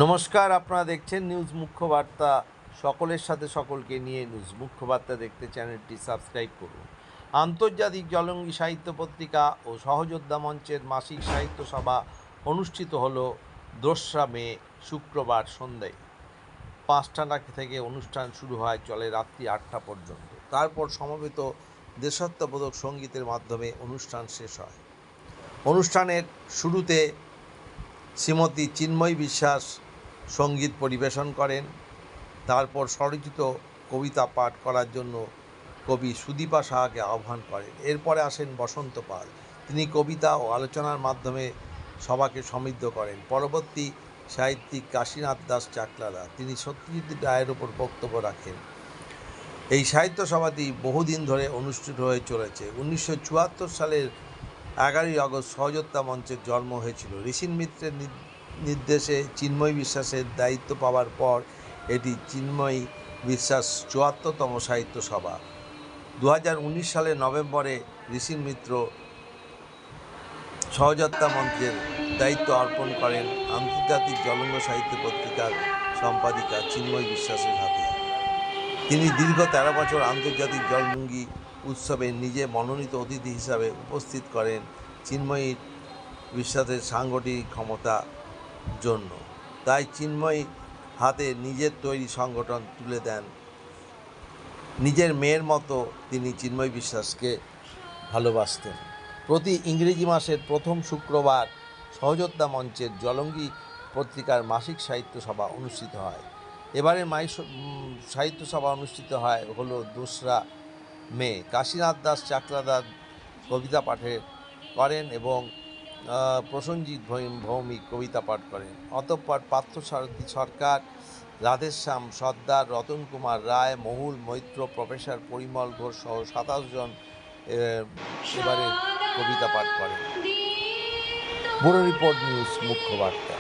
নমস্কার, আপনারা দেখছেন নিউজ মুখ্য বার্তা। সকলের সাথে সকলকে নিয়ে নিউজ মুখ্য বার্তা দেখতে চ্যানেলটি সাবস্ক্রাইব করুন। আন্তর্জাতিক জলঙ্গি সাহিত্য পত্রিকা ও সহযোদ্ধা মঞ্চের মাসিক সাহিত্য সভা অনুষ্ঠিত হলো 2রা মে শুক্রবার সন্ধ্যায় 5টা থেকে অনুষ্ঠান শুরু হয়, চলে রাত্রি 8টা পর্যন্ত। তারপর সমবেত দেশাত্মবোধক সঙ্গীতের মাধ্যমে অনুষ্ঠান শেষ হয়। অনুষ্ঠানের শুরুতে শ্রীমতী চিন্ময়ী বিশ্বাস সঙ্গীত পরিবেশন করেন। তারপর স্বরচিত কবিতা পাঠ করার জন্য কবি সুদীপা সাহাকে আহ্বান করেন। এরপরে আসেন বসন্ত পাল। তিনি কবিতা ও আলোচনার মাধ্যমে সভাকে সমৃদ্ধ করেন। পরবর্তী সাহিত্যিক কাশীনাথ দাস চাকলাদা, তিনি সত্যজিৎ রায়ের ওপর বক্তব্য রাখেন। এই সাহিত্য সভাটি বহুদিন ধরে অনুষ্ঠিত হয়ে চলেছে। 1974 সালের 11ই আগস্ট সহযোদ্ধা মঞ্চের জন্ম হয়েছিল। ঋষিন মিত্রের নির্দেশে চিন্ময়ী বিশ্বাসের দায়িত্ব পাওয়ার পর এটি চিন্ময়ী বিশ্বাস 74তম সাহিত্য সভা। 2019 সালের নভেম্বরে ঋষিন মিত্র সহযোদ্ধা মঞ্চের দায়িত্ব অর্পণ করেন আন্তর্জাতিক জলঙ্গ সাহিত্য পত্রিকার সম্পাদিকা চিন্ময়ী বিশ্বাসের হাতে। তিনি দীর্ঘ 13 বছর আন্তর্জাতিক জলঙ্গি উৎসবে নিজে মনোনীত অতিথি হিসাবে উপস্থিত করেন চিন্ময়ী বিশ্বাসের সাংগঠনিক ক্ষমতা জন্য। তাই চিন্ময়ী হাতে নিজের তৈরি সংগঠন তুলে দেন। নিজের মেয়ের মতো তিনি চিন্ময়ী বিশ্বাসকে ভালোবাসতেন। প্রতি ইংরেজি মাসের প্রথম শুক্রবার সহযোদ্ধা মঞ্চের জলঙ্গি পত্রিকার মাসিক সাহিত্য সভা অনুষ্ঠিত হয়। এবারে সাহিত্য সভা অনুষ্ঠিত হলো 2রা মে। কাশীনাথ দাস চাকলাদার কবিতা পাঠে করেন এবং প্রসেনজিৎ ভৌমিক কবিতা পাঠ করেন। অতঃপর পার্থসারথী সরকার, রাধেশ্যাম সর্দার, রতন কুমার রায়, মহুল মৈত্র, প্রফেসর পরিমল ঘোষ সহ 27 জন এবারে কবিতা পাঠ করেন। ব্যুরো রিপোর্ট, নিউজ মুখ্য বার্তা।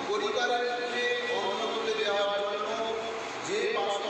পরিবারের অন্ন তুলে দেওয়ার জন্য যে বাষ্প